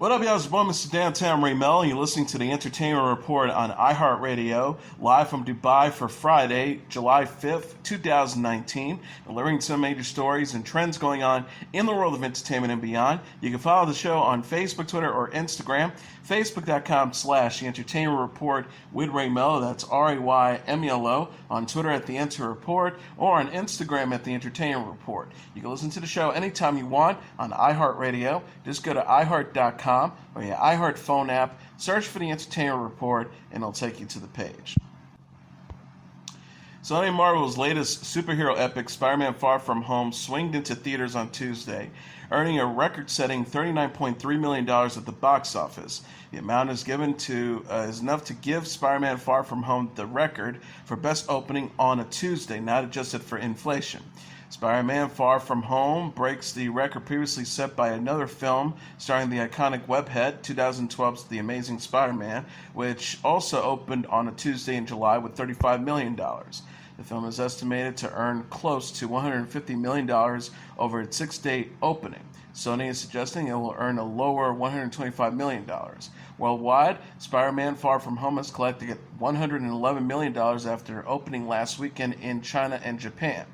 What up, y'all? It's your boy, Mr. Downtown Ray Melo, and you're listening to the Entertainment Report on iHeartRadio, live from Dubai for Friday, July 5th, 2019, delivering some major stories and trends going on in the world of entertainment and beyond. You can follow the show on Facebook, Twitter, or Instagram. Facebook.com/The Entertainment Report with Ray Melo, that's RAYMELO, on Twitter at The Enter Report, or on Instagram at The Entertainment Report. You can listen to the show anytime you want on iHeartRadio. Just go to iHeart.com or your iHeart phone app, search for The Entertainment Report, and it'll take you to the page. Sony and Marvel's latest superhero epic, Spider-Man Far From Home, swinged into theaters on Tuesday, earning a record-setting $39.3 million at the box office. The amount is enough to give Spider-Man Far From Home the record for best opening on a Tuesday, not adjusted for inflation. Spider-Man Far From Home breaks the record previously set by another film starring the iconic webhead, 2012's The Amazing Spider-Man, which also opened on a Tuesday in July with $35 million. The film is estimated to earn close to $150 million over its six-day opening. Sony is suggesting it will earn a lower $125 million. Worldwide, Spider-Man Far From Home has collected $111 million after opening last weekend in China and Japan.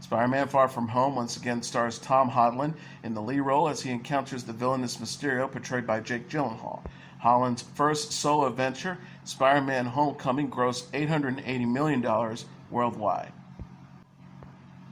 Spider-Man Far From Home once again stars Tom Holland in the lead role as he encounters the villainous Mysterio, portrayed by Jake Gyllenhaal. Holland's first solo venture, Spider-Man Homecoming, grossed $880 million worldwide.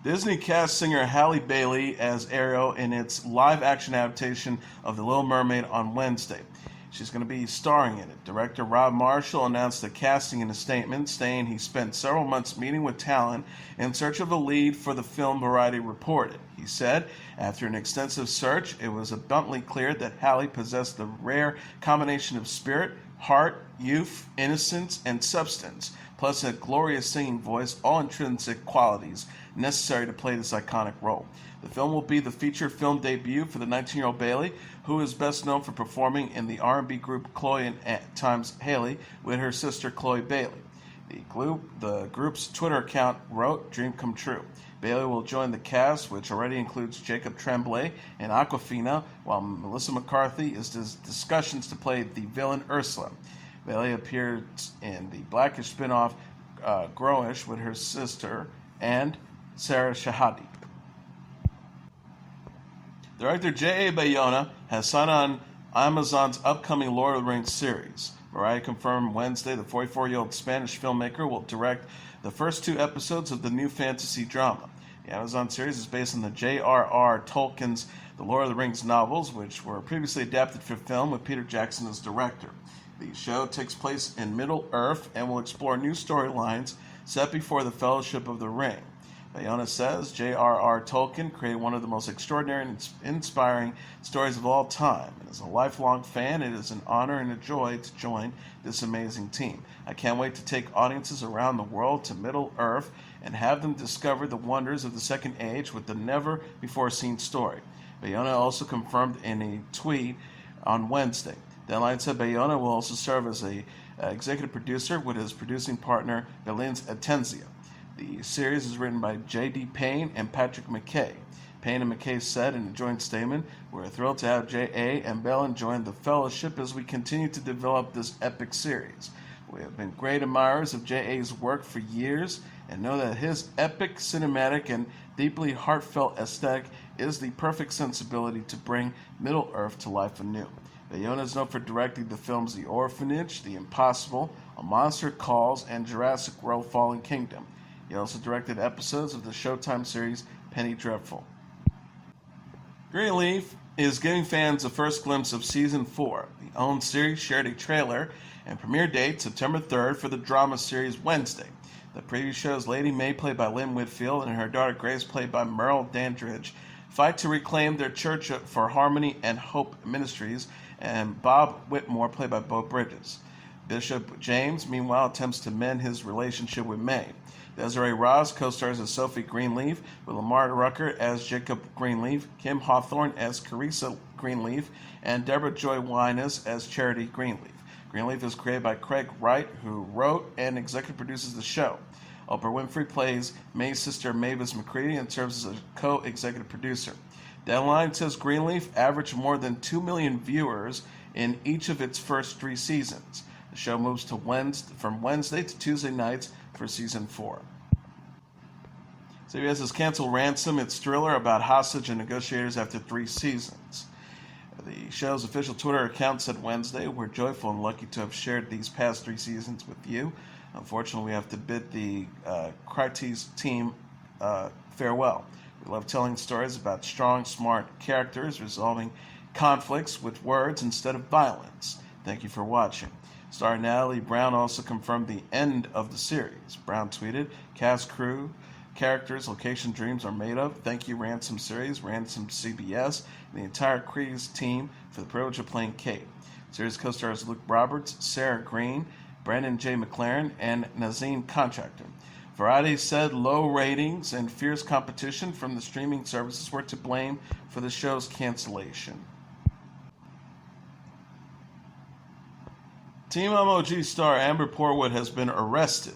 Disney cast singer Halle Bailey as Ariel in its live-action adaptation of The Little Mermaid on Wednesday. She's going to be starring in it. Director Rob Marshall announced the casting in a statement, saying he spent several months meeting with talent in search of a lead for the film, Variety reported. He said, after an extensive search, it was abundantly clear that Halle possessed the rare combination of spirit, heart, youth, innocence, and substance, plus a glorious singing voice, all intrinsic qualities necessary to play this iconic role. The film will be the feature film debut for the 19-year-old Bailey, who is best known for performing in the R&B group Chloe and at times Haley with her sister Chloe Bailey. The group's Twitter account wrote, "Dream come true." Bailey will join the cast, which already includes Jacob Tremblay and Awkwafina, while Melissa McCarthy is in discussions to play the villain Ursula. Bailey appeared in the Blackish spin-off Growish with her sister and Sarah Shahadi. Director J.A. Bayona has signed on Amazon's upcoming Lord of the Rings series. Variety confirmed Wednesday the 44-year-old Spanish filmmaker will direct the first two episodes of the new fantasy drama. The Amazon series is based on the J.R.R. Tolkien's The Lord of the Rings novels, which were previously adapted for film with Peter Jackson as director. The show takes place in Middle-earth and will explore new storylines set before the Fellowship of the Ring. Bayona says J.R.R. Tolkien created one of the most extraordinary and inspiring stories of all time. And as a lifelong fan, it is an honor and a joy to join this amazing team. I can't wait to take audiences around the world to Middle-earth and have them discover the wonders of the Second Age with the never-before-seen story. Bayona also confirmed in a tweet on Wednesday. Deadline said Bayona will also serve as a executive producer with his producing partner, Belinz Atenzia. The series is written by J.D. Payne and Patrick McKay. Payne and McKay said in a joint statement, "We're thrilled to have J.A. and Bellin join the Fellowship as we continue to develop this epic series. We have been great admirers of J.A.'s work for years and know that his epic, cinematic, and deeply heartfelt aesthetic is the perfect sensibility to bring Middle-earth to life anew." Bayona is known for directing the films The Orphanage, The Impossible, A Monster Calls, and Jurassic World Fallen Kingdom. He also directed episodes of the Showtime series Penny Dreadful. Greenleaf is giving fans a first glimpse of Season 4. The OWN series shared a trailer and premiere date September 3rd for the drama series Wednesday. The preview shows Lady May, played by Lynn Whitfield, and her daughter Grace, played by Merle Dandridge, fight to reclaim their Church for Harmony and Hope Ministries, and Bob Whitmore, played by Bo Bridges. Bishop James, meanwhile, attempts to mend his relationship with May. Desiree Ross co-stars as Sophie Greenleaf, with Lamar Rucker as Jacob Greenleaf, Kim Hawthorne as Carissa Greenleaf, and Deborah Joy Wines as Charity Greenleaf. Greenleaf is created by Craig Wright, who wrote and executive produces the show. Oprah Winfrey plays May's sister Mavis McCready and serves as a co-executive producer. Deadline says Greenleaf averaged more than 2 million viewers in each of its first 3 seasons. The show moves from Wednesday to Tuesday nights for season 4. CBS has canceled Ransom, its thriller about hostage and negotiators, after 3 seasons. The show's official Twitter account said Wednesday, "We're joyful and lucky to have shared these past 3 seasons with you. Unfortunately, we have to bid the Crites team farewell. We love telling stories about strong, smart characters resolving conflicts with words instead of violence. Thank you for watching." Star Natalie Brown also confirmed the end of the series. Brown tweeted, "Cast, crew, characters, location, dreams are made of. Thank you, Ransom series, Ransom CBS, and the entire Crites team for the privilege of playing Kate." Series co-stars Luke Roberts, Sarah Green, Brandon J. McLaren, and Nazim Contractor. Variety said low ratings and fierce competition from the streaming services were to blame for the show's cancellation. Team MOG star Amber Portwood has been arrested.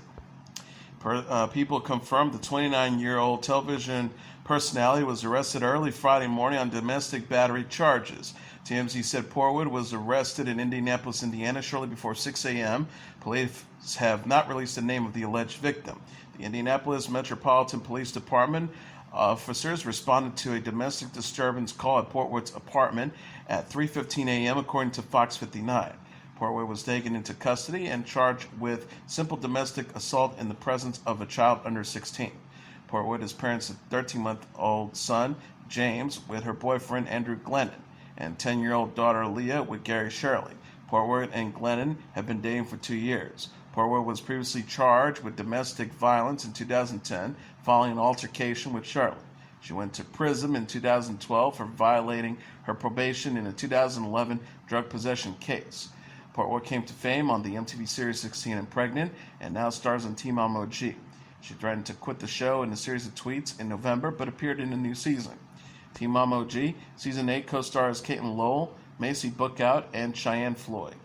People confirmed the 29-year-old television personality was arrested early Friday morning on domestic battery charges. TMZ said Portwood was arrested in Indianapolis, Indiana, shortly before 6 a.m. Police have not released the name of the alleged victim. The Indianapolis Metropolitan Police Department officers responded to a domestic disturbance call at Portwood's apartment at 3:15 a.m., according to Fox 59. Portwood was taken into custody and charged with simple domestic assault in the presence of a child under 16. Portwood is parents of a 13-month-old son, James, with her boyfriend, Andrew Glennon, and 10-year-old daughter, Leah, with Gary Shirley. Portwood and Glennon have been dating for 2 years. Portwood was previously charged with domestic violence in 2010 following an altercation with Shirley. She went to prison in 2012 for violating her probation in a 2011 drug possession case. Portwood came to fame on the MTV series 16 and Pregnant, and now stars on Team MOG. She threatened to quit the show in a series of tweets in November, but appeared in a new season. Team MOG Season 8 co-stars Caitlin Lowell, Macy Bookout, and Cheyenne Floyd.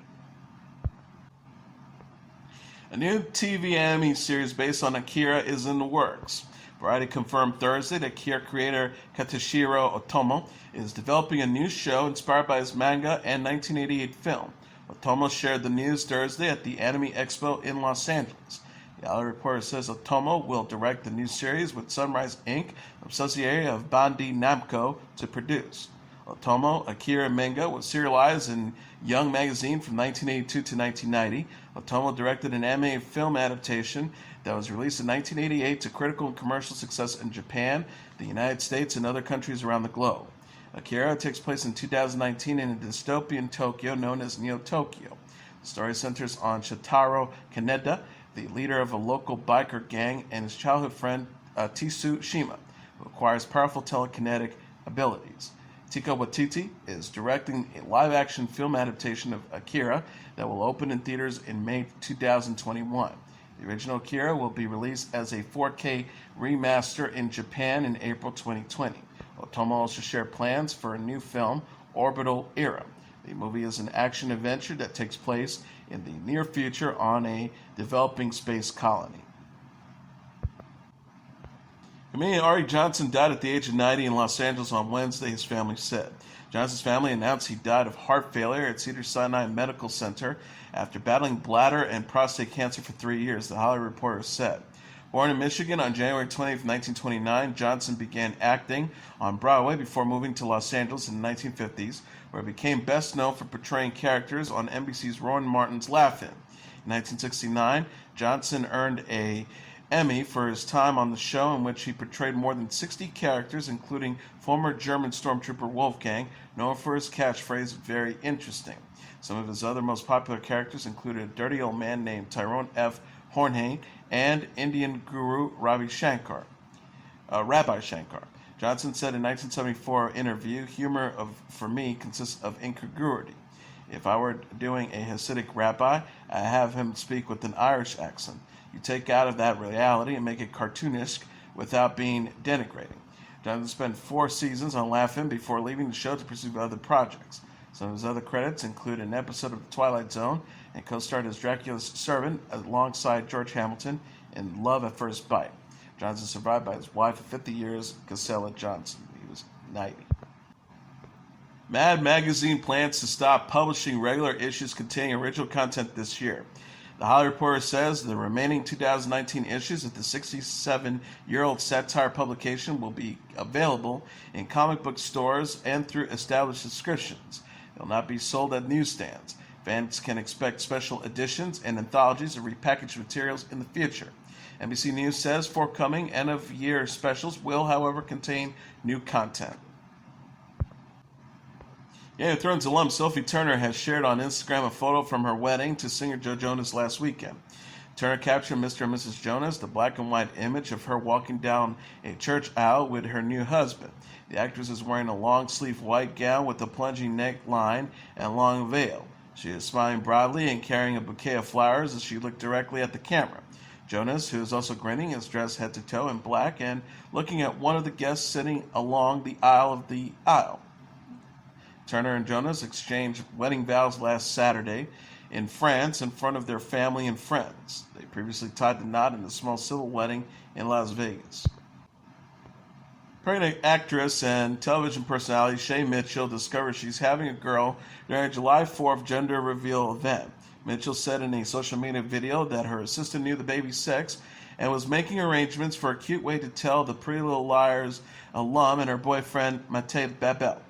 A new TV anime series based on Akira is in the works. Variety confirmed Thursday that Akira creator Katsushiro Otomo is developing a new show inspired by his manga and 1988 film. Otomo shared the news Thursday at the Anime Expo in Los Angeles. The Alley Reporter says Otomo will direct the new series with Sunrise Inc., a subsidiary of Bandai Namco, to produce. Otomo Akira manga was serialized in Young magazine from 1982 to 1990. Otomo directed an anime film adaptation that was released in 1988 to critical and commercial success in Japan, the United States, and other countries around the globe. Akira takes place in 2019 in a dystopian Tokyo known as Neo Tokyo. The story centers on Shotaro Kaneda, the leader of a local biker gang, and his childhood friend Tisu Shima, who acquires powerful telekinetic abilities. Taika Waititi is directing a live-action film adaptation of Akira that will open in theaters in May 2021. The original Akira will be released as a 4K remaster in Japan in April 2020. Otomo also shared plans for a new film, Orbital Era. The movie is an action-adventure that takes place in the near future on a developing space colony. Comedian Ari Johnson died at the age of 90 in Los Angeles on Wednesday, his family said. Johnson's family announced he died of heart failure at Cedars-Sinai Medical Center after battling bladder and prostate cancer for 3 years, the Hollywood Reporter said. Born in Michigan on January 20, 1929, Johnson began acting on Broadway before moving to Los Angeles in the 1950s, where he became best known for portraying characters on NBC's Rowan Martin's Laugh-In. In 1969, Johnson earned an Emmy for his time on the show, in which he portrayed more than 60 characters, including former German stormtrooper Wolfgang, known for his catchphrase, "Very interesting." Some of his other most popular characters included a dirty old man named Tyrone F. Hornhain and Indian guru Rabbi Shankar. Johnson said in 1974 interview, "Humor for me consists of incongruity. If I were doing a Hasidic rabbi, I have him speak with an Irish accent. You take out of that reality and make it cartoonish without being denigrating." Johnson spent 4 seasons on Laugh-In before leaving the show to pursue other projects. Some of his other credits include an episode of The Twilight Zone and co-starred as Dracula's servant alongside George Hamilton in Love at First Bite. Johnson survived by his wife of 50 years, Casella Johnson. He was 90. Mad Magazine plans to stop publishing regular issues containing original content this year. The Hollywood Reporter says the remaining 2019 issues of the 67-year-old satire publication will be available in comic book stores and through established subscriptions. It will not be sold at newsstands. Fans can expect special editions and anthologies of repackaged materials in the future. NBC News says forthcoming end-of-year specials will, however, contain new content. Game of Thrones alum Sophie Turner has shared on Instagram a photo from her wedding to singer Joe Jonas last weekend. Turner captured Mr. and Mrs. Jonas, the black and white image of her walking down a church aisle with her new husband. The actress is wearing a long-sleeved white gown with a plunging neckline and long veil. She is smiling broadly and carrying a bouquet of flowers as she looked directly at the camera. Jonas, who is also grinning, is dressed head to toe in black and looking at one of the guests sitting along the aisle. Turner and Jonas exchanged wedding vows last Saturday in France in front of their family and friends. They previously tied the knot in a small civil wedding in Las Vegas. Pregnant actress and television personality Shay Mitchell discovers she's having a girl during a July 4th gender reveal event. Mitchell said in a social media video that her assistant knew the baby's sex and was making arrangements for a cute way to tell the Pretty Little Liars alum and her boyfriend Matej Babel.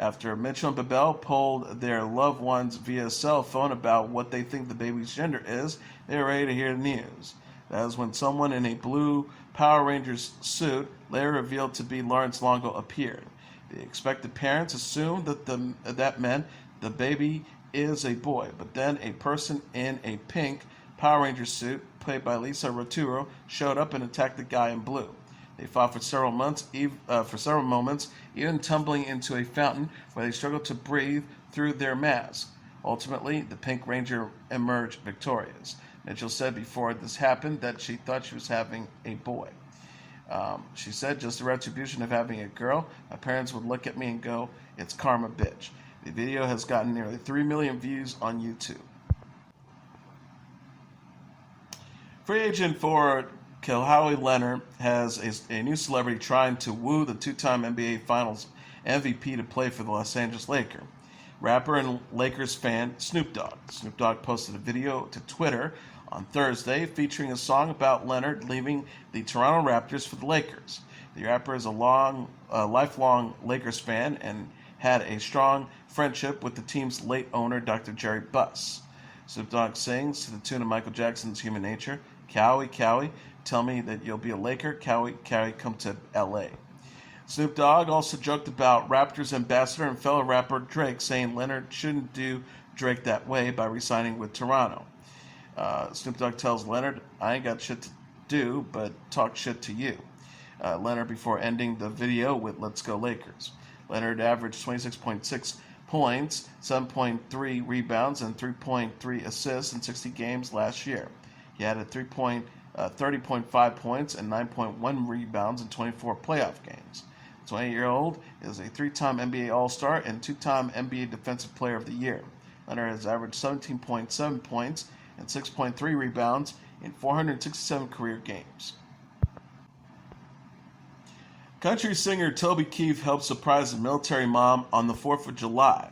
After Mitchell and Babel polled their loved ones via cell phone about what they think the baby's gender is, they were ready to hear the news. That is when someone in a blue Power Rangers suit, later revealed to be Lawrence Longo, appeared. The expected parents assumed that meant the baby is a boy, but then a person in a pink Power Ranger suit, played by Lisa Roturo, showed up and attacked the guy in blue. They fought for several moments, even tumbling into a fountain where they struggled to breathe through their mask. Ultimately, the Pink Ranger emerged victorious. Mitchell said before this happened that she thought she was having a boy. She said, just the retribution of having a girl. My parents would look at me and go, it's karma, bitch. The video has gotten nearly 3 million views on YouTube. Free agent for Kawhi Leonard has a new celebrity trying to woo the two-time NBA Finals MVP to play for the Los Angeles Lakers. Rapper and Lakers fan Snoop Dogg. Snoop Dogg posted a video to Twitter on Thursday featuring a song about Leonard leaving the Toronto Raptors for the Lakers. The rapper is a lifelong Lakers fan and had a strong friendship with the team's late owner, Dr. Jerry Buss. Snoop Dogg sings to the tune of Michael Jackson's Human Nature, Cowie, Cowie, tell me that you'll be a Laker, Cowie, Cowie, come to L.A. Snoop Dogg also joked about Raptors ambassador and fellow rapper Drake, saying Leonard shouldn't do Drake that way by re-signing with Toronto. Snoop Dogg tells Leonard, I ain't got shit to do but talk shit to you. Leonard before ending the video with Let's Go Lakers. Leonard averaged 26.6 points, 7.3 rebounds, and 3.3 assists in 60 games last year. He had a 30.5 points and 9.1 rebounds in 24 playoff games. The 20-year-old is a three-time NBA All-Star and two-time NBA Defensive Player of the Year. Leonard has averaged 17.7 points and 6.3 rebounds in 467 career games. Country singer Toby Keith helped surprise a military mom on the 4th of July.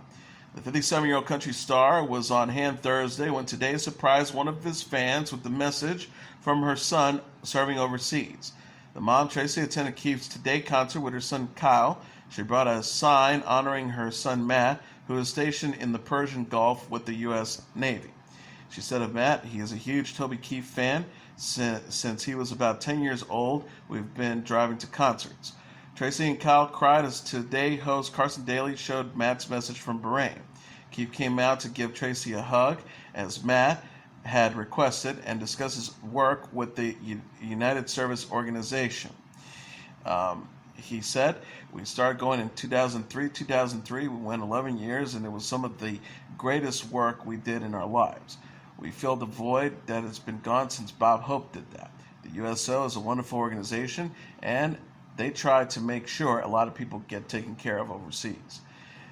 The 57-year-old country star was on hand Thursday when Today surprised one of his fans with a message from her son serving overseas. The mom, Tracy, attended Keith's Today concert with her son Kyle. She brought a sign honoring her son Matt, who is stationed in the Persian Gulf with the U.S. Navy. She said of Matt, he is a huge Toby Keith fan. Since he was about 10 years old, we've been driving to concerts. Tracy and Kyle cried as Today host Carson Daly showed Matt's message from Bahrain. Keith came out to give Tracy a hug, as Matt had requested, and discuss his work with the United Service Organization. He said, we started going in 2003. We went 11 years, and it was some of the greatest work we did in our lives. We filled the void that has been gone since Bob Hope did that. The USO is a wonderful organization, and they try to make sure a lot of people get taken care of overseas.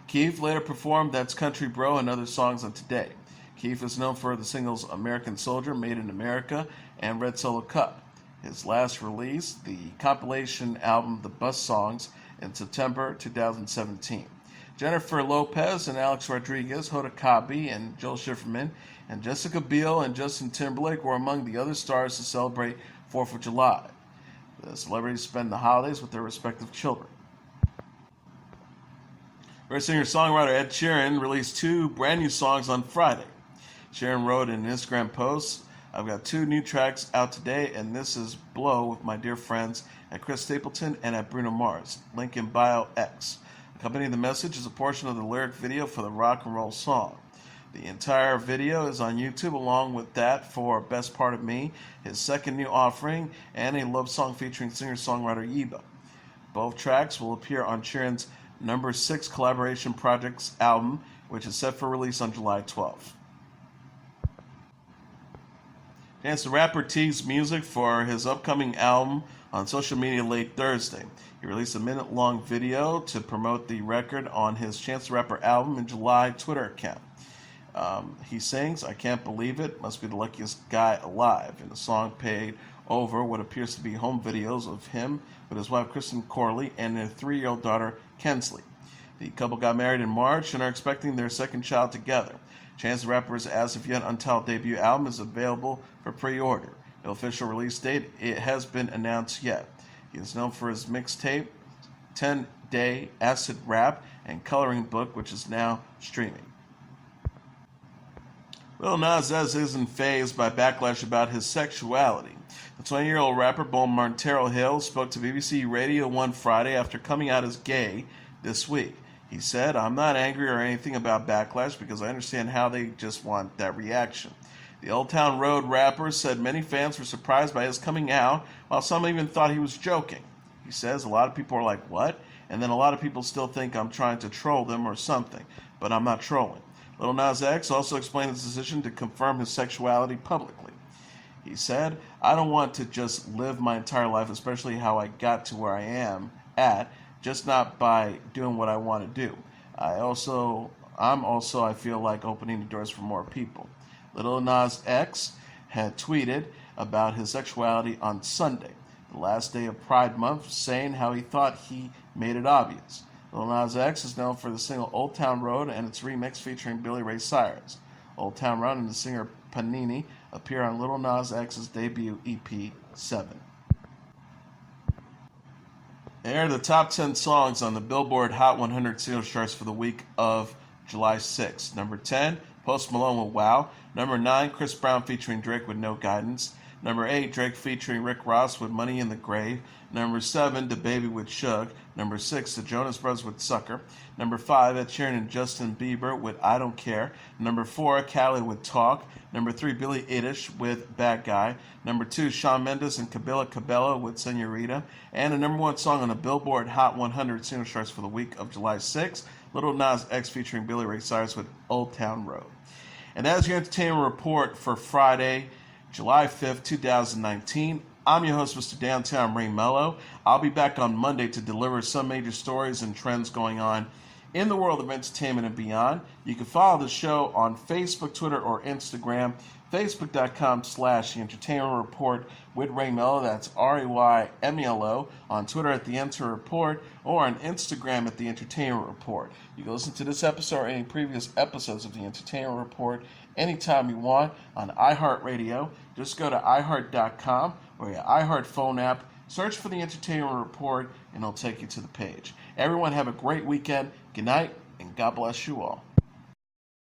Keith later performed That's Country Bro and other songs on Today. Keith is known for the singles American Soldier, Made in America, and Red Solo Cup. His last release, the compilation album The Bus Songs, in September 2017. Jennifer Lopez and Alex Rodriguez, Hoda Kotb and Joel Schifferman, and Jessica Biel and Justin Timberlake were among the other stars to celebrate 4th of July. The celebrities spend the holidays with their respective children. First singer-songwriter Ed Sheeran released 2 brand new songs on Friday. Sheeran wrote in an Instagram post, "I've got 2 new tracks out today, and this is Blow with my dear friends at Chris Stapleton and at Bruno Mars. Link in bio X." Accompanying the message is a portion of the lyric video for the rock and roll song. The entire video is on YouTube, along with that for Best Part of Me, his second new offering, and a love song featuring singer-songwriter Yeba. Both tracks will appear on Sheeran's number 6 collaboration projects album, which is set for release on July 12th. Chance the Rapper teased music for his upcoming album on social media late Thursday. He released a minute-long video to promote the record on his Chance the Rapper album in July Twitter account. He sings, "I can't believe it, must be the luckiest guy alive," and the song played over what appears to be home videos of him with his wife Kristen Corley and their 3-year-old daughter Kensley. The couple got married in March and are expecting their second child together. Chance the Rapper's as of yet untitled debut album is available for pre-order. No official release date has been announced yet. He is known for his mixtape, 10-Day Acid Rap, and coloring book, which is now streaming. Lil Nas X isn't fazed by backlash about his sexuality. The 20-year-old rapper born Montero Hill spoke to BBC Radio 1 Friday after coming out as gay this week. He said, "I'm not angry or anything about backlash because I understand how they just want that reaction." The Old Town Road rapper said many fans were surprised by his coming out, while some even thought he was joking. He says, "A lot of people are like, what? And then a lot of people still think I'm trying to troll them or something, but I'm not trolling." Lil Nas X also explained his decision to confirm his sexuality publicly. He said, "I don't want to just live my entire life, especially how I got to where I am at, just not by doing what I want to do. I feel like opening the doors for more people." Lil Nas X had tweeted about his sexuality on Sunday, the last day of Pride Month, saying how he thought he made it obvious. Lil Nas X is known for the single Old Town Road and its remix featuring Billy Ray Cyrus. Old Town Road and the singer Panini appear on Lil Nas X's debut EP, 7. They are the top 10 songs on the Billboard Hot 100 singles charts for the week of July 6th. Number 10, Post Malone with Wow. Number 9, Chris Brown featuring Drake with No Guidance. Number 8, Drake featuring Rick Ross with Money in the Grave. Number 7, DaBaby with Shug. Number 6, the Jonas Brothers with Sucker. Number 5, Ed Sheeran and Justin Bieber with I Don't Care. Number 4, Khaled with Talk. Number 3, Billie Eilish with Bad Guy. Number 2, Shawn Mendes and Camila Cabello with Senorita. And the number 1 song on the Billboard Hot 100 singles charts for the week of July 6th, Lil Nas X featuring Billy Ray Cyrus with Old Town Road. And that is your entertainment report for Friday, July 5th, 2019. I'm your host, Mr. Downtown Ray Melo. I'll be back on Monday to deliver some major stories and trends going on in the world of entertainment and beyond. You can follow the show on Facebook, Twitter, or Instagram. Facebook.com/The Entertainment Report with Ray Melo. That's RAYMELO. On Twitter at The Enter Report, or on Instagram at The Entertainment Report. You can listen to this episode or any previous episodes of The Entertainment Report anytime you want on iHeartRadio. Just go to iHeart.com or your iHeart phone app. Search for The Entertainment Report, and it'll take you to the page. Everyone have a great weekend. Good night, and God bless you all.